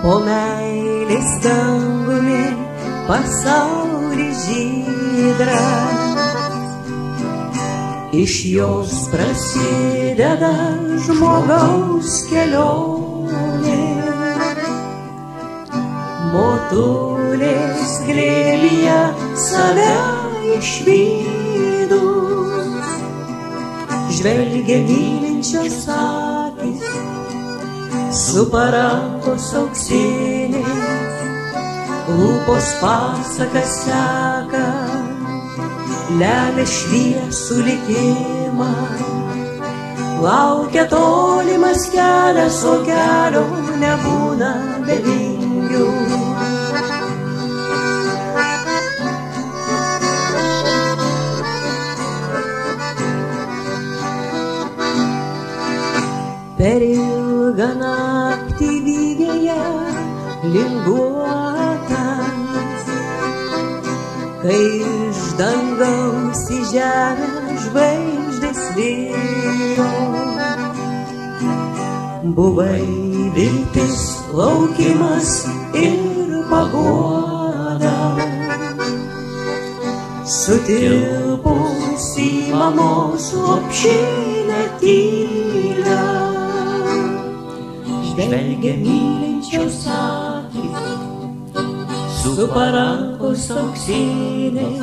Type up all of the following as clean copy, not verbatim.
Po meilės dangumi pasaulį žydrą, iš jos prasideda žmogaus kelionė. Motulės glėbyje save išvydus, žvelgia mylinčios akys su parankos auksinės, lūpos pasaką seka, lemia šviesų likimą. Laukia tolimas kelias, o kelio nebūna be vingių. Per ilgą naktį vygėje linguotas, kai iš dangaus į žemę žvaigždės lijo. Buvai viltis, laukimas ir paguoda, sutilpus į mamos lopšinę tylią. Žvelgia mylinčios akys su parankos auksinės,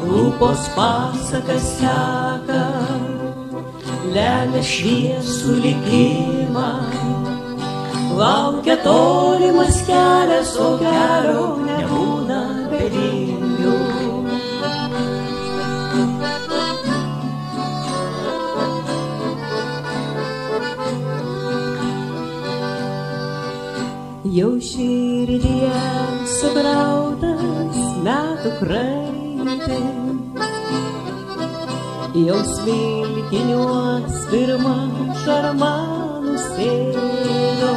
lūpos pasaką seka, lemia šviesų likimą. Laukia tolimas kelias, o kelio nebūna be vingių. Jau širdyje subrautas metų kraitis, jau smilkiniuos pirmą šarmą nusėdo.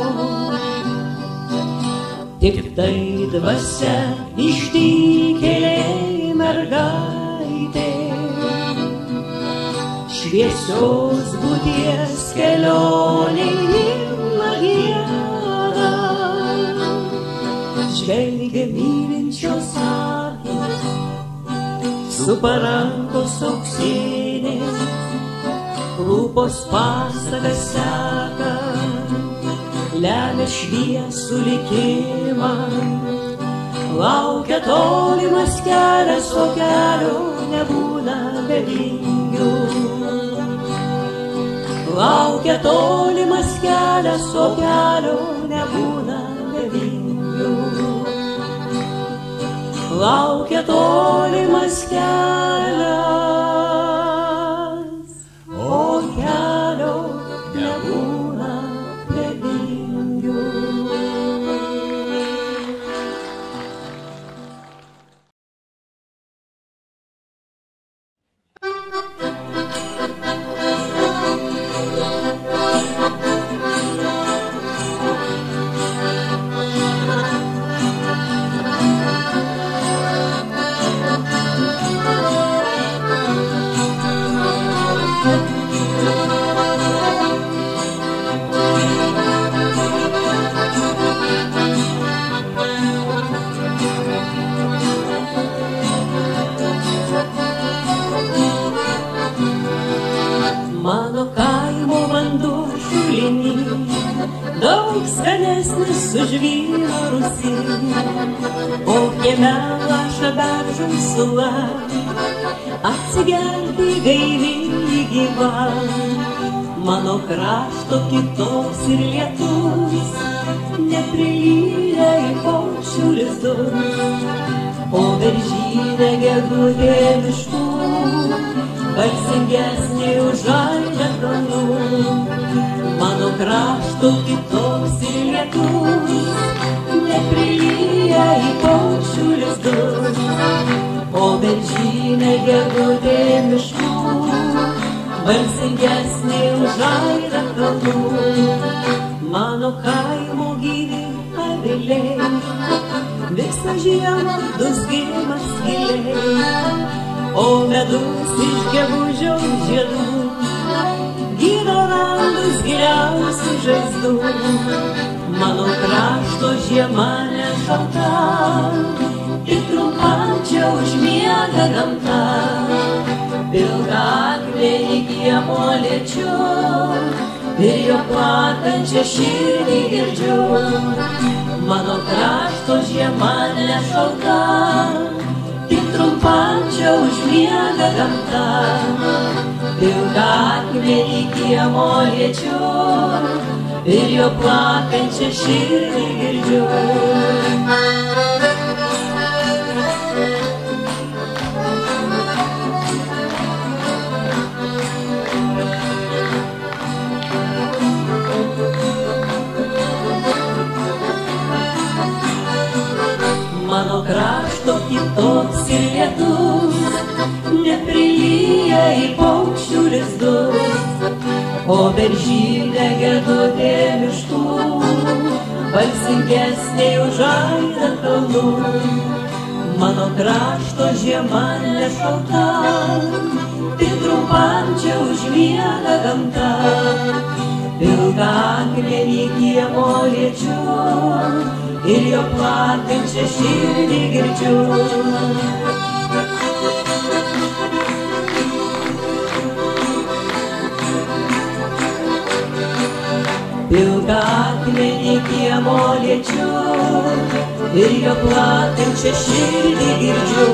Tik tai dvasia ištikėliai mergaitė, šviesios būties kelionė ilgą gieda. Žvelgia mylinčios akys su parankos auksinės, lūpos pasaką seka, lemia šviesų likimą. Laukia tolimas kelias, o kelio nebūna be vingių. Laukia tolimas kelias, o kelio nebūna be vingių. Laukia tolimas kelias, o kelio nebūna be vingių. Mano kaimo vanduo šulinys daug skanesnis už vyno Rūsį. O kieme laša beržų sula, atsigerti gaivi gyva. Mano krašto kitos ir lietus neprilyja į paukščių lizdus. O beržynė gegutė miškų balsingesnė už žalią kalnų. Mano krašto kitos ir lietus neprilyja į paukščių lizdus. O beržynė gegutė miškų balsingesnė už žalią kalnų. Mano kaimo gyvi aviliai visą žiemą dūzgimas giliai. O medus iš gegužio žiedų gydo prarandus giliausių žaizdų. Mano krašto žiema nešalta, tik trumpam čia užmiega gamta. Pilką akmenį kiemo liečiu ir jo plakančią širdį girdžiu. Mano krašto žiema nešalta, tik trumpam čia užmiega gamta. Pilką akmenį kiemo liečiu ir jo plakančią širdį girdžiu. Mano krašto kitoks ir lietus neprilyja į paukščių lizdus, o beržynė gedutė miškų balsingesnė už aidą kalnų. Mano krašto žiema nešalta, tik trumpam čia užmiega gamta. Pilką akmenį kiemo liečiu ir jo plakančią širdį girdžiu. Pilką akmenį kiemo liečiu ir jo plakančią širdį girdžiu.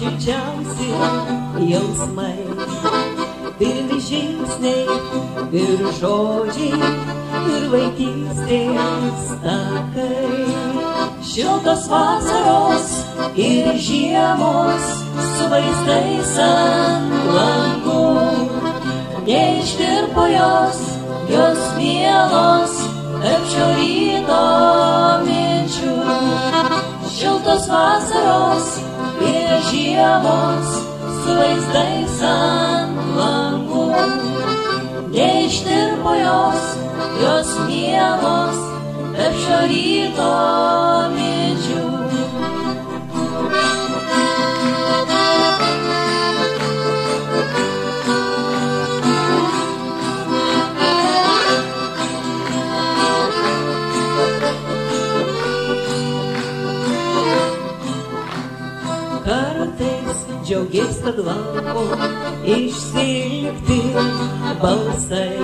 šilčiausi jausmai, pirmi žingsniai ir žodžiai, ir vaikystės takai. Šiltos vasaros ir žiemos su vaizdais ant langų, neištirpo jos mielos tarp šio ryto minčių. Šiltos vasaros ir žiemos su vaizdais ant langų, neištirpo jos mielos tarp šio ryto minčių. Kartais džiaugies, kad lanko išsilpti balsai,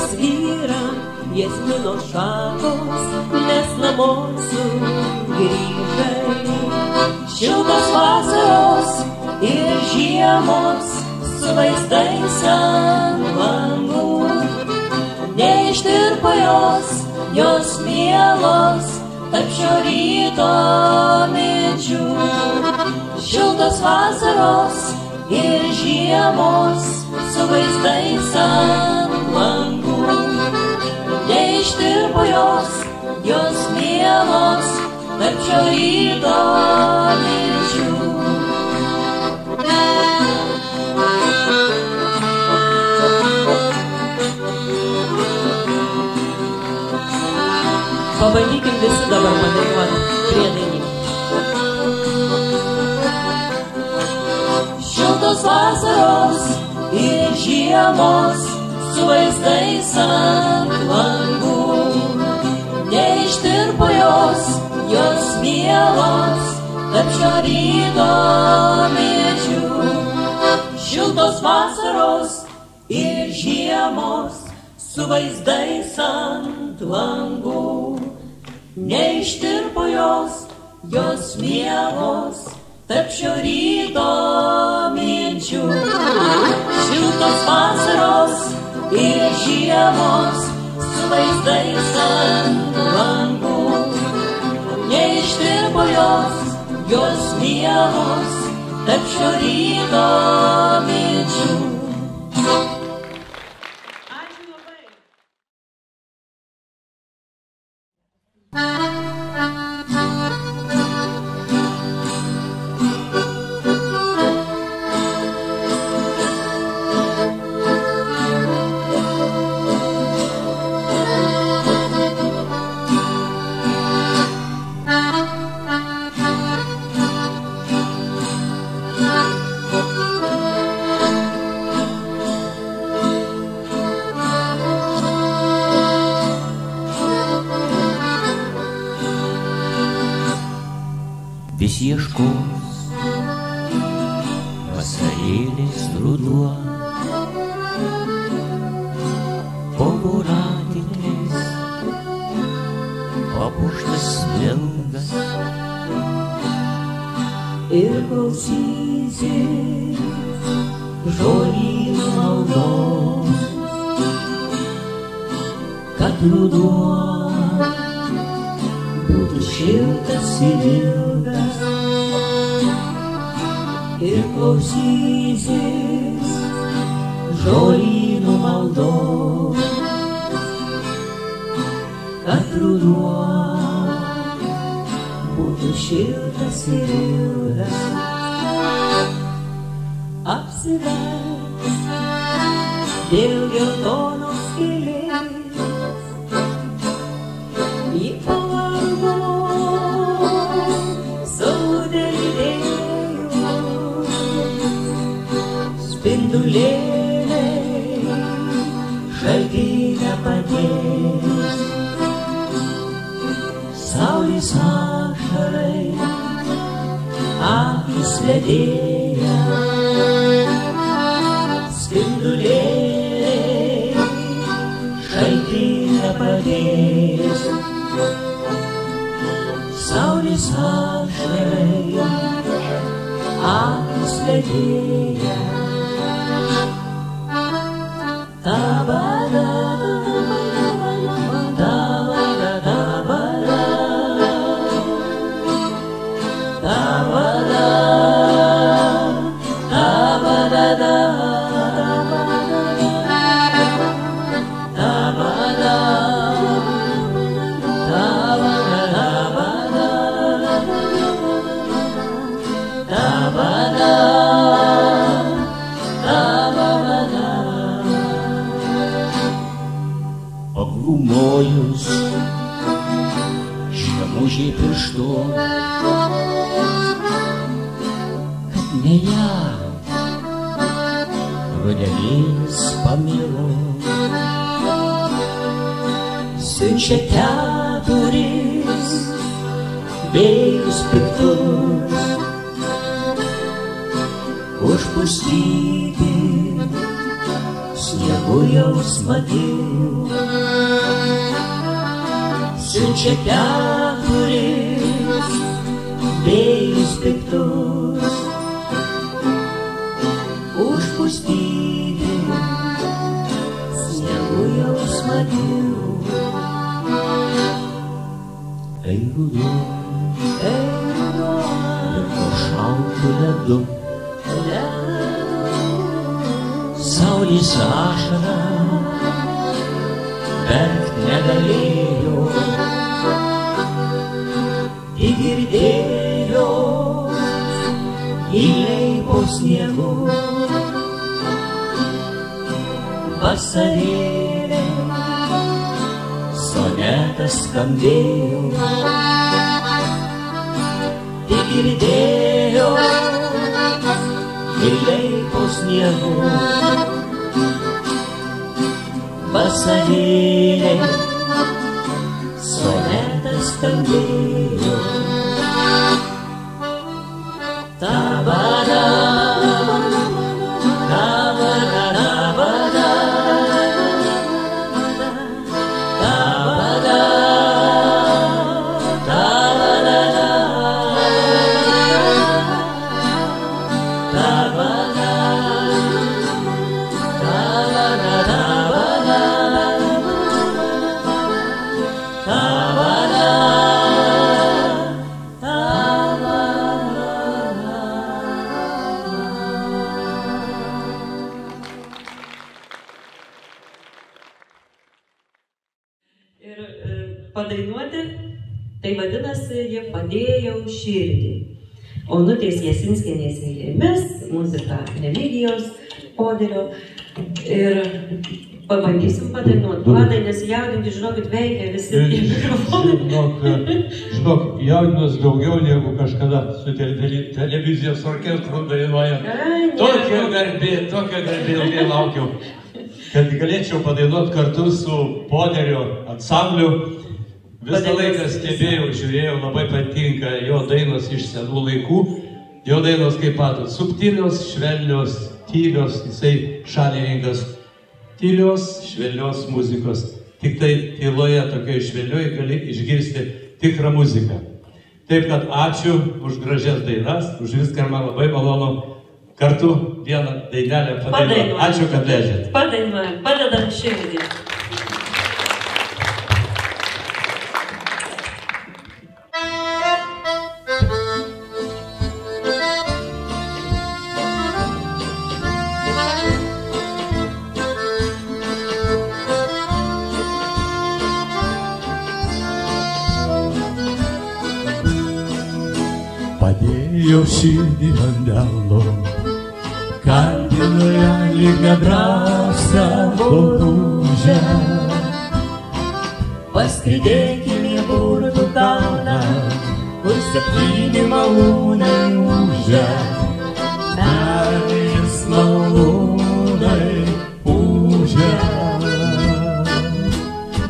svyra giesmino šakos, nes namo sugrįžai. Šiltos vasaros ir žiemos su vaizdais ant langų, neištirpo jos mielos tarp šio ryto minčių. Šiltos vasaros ir žiemos su vaizdais ant langų, neištirpo jos mielos tarp šio ryto minčių. Pabandykim visi dabar padainuoti prie dainų. Šiltos vasaros ir žiemos su vaizdais ant langų, neištirpo jos mielos tarp šio ryto minčių. Šiltos vasaros ir žiemos su vaizdais ant langų, neištirpo jos mielos tarp šio ryto minčių. Šiltos vasaros ir žiemos su vaizdais ant langų, neištirpo jos mielos tarp šio ryto minčių. Vis ieškos vasarėlis ruduo, po voratinklės papuoštas smilgas, ir klausysis žolynų maldos, kad ruduo būtų šiltas ir ilgas. Ir klausysis žolynų maldos, kad ruduo būtų šiltas ir ilgas. Apsivers dėl geltonos gėlės, ji pavargo sode lydėjo, spindulėliai šaltinę padės, saulės ašarai akis ledėja, spindulėliai šaltinę padės, saulės ašarai atskleidėja. Tabada, tabada, tabada, tabada, tabada, tabada, Pagrūmojus žemužiai pirštu, kad ne ją rudelis pamilo. siunčia keturis vėjus piktus, užpustyti sniegu jausmą gilų. Siunčia keturis vėjus piktus, užpustyti sniegu jausmą gilų. Ei ruduo, ir po šaltu ledu, saulės ašara verkt negalėjo, Tik girdėjo giliai po sniegu vasarėlė, sonetas skambėjo. Tik girdėjo giliai po sniegu vasarėlė, sonetas skambėjo. Tabada, tabada, tabada, tabada, tabada, tabada, Ir padainuoti, tai vadinasi, jie padėjau širdį. Onutės Jasinskienės eilėmis, muzika Remigijos Poderio. Ir pabandysim padainuoti. Vladai, nesijaudinti, žinokit, veikia visi mikrofonai. Žinok, jaudinos daugiau negu kažkada su televizijos orkestru dainuojant. Tokia garbė, ilgai laukiau, kad galėčiau padainuoti kartu su Poderio ansambliu. Visą laiką stebėjau, žiūrėjau, labai patinka jo dainos iš senų laikų. Jo dainos kaip matot, subtilios, švelnios, tylios, jisai šalininkas tylios, švelnios muzikos. Tik tai tyloje, tokioje švelnioje gali išgirsti tikrą muziką. Taip kad ačiū už gražias dainas, už viską, man labai malonu kartu vieną dainelę padainuoti. Ačiū, kad leidžiat. Padainuojam, padedam širdį. Padėjau širdį ant delno, kalbinu ją lyg nedrąsią boružę. Paskridėkime į burtų kalną, Kur 7 malūnai ūžia, meilės malūnai ūžia.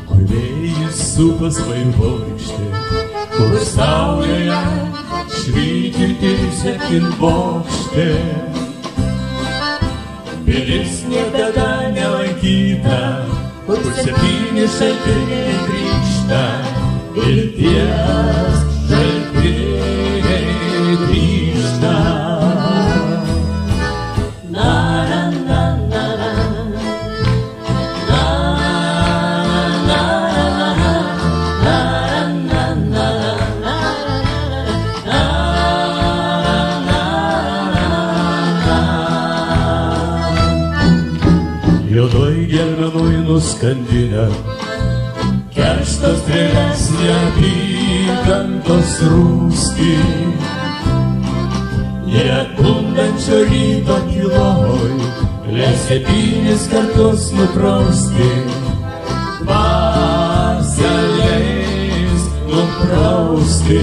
Kur vėjas supas vaivorykštė, kur saulėje švyti 7 bokštė. Pilis niekada nelankyta, kur 7 šaltiniai grįžta, vilties šaltiniai grįžta. gelmenui nuskandinę, keršto strėlės neapykantos rūstį. Jie bundančio ryto tyloj, leis 7 kartus nuprausti, dvasia leis nuprausti.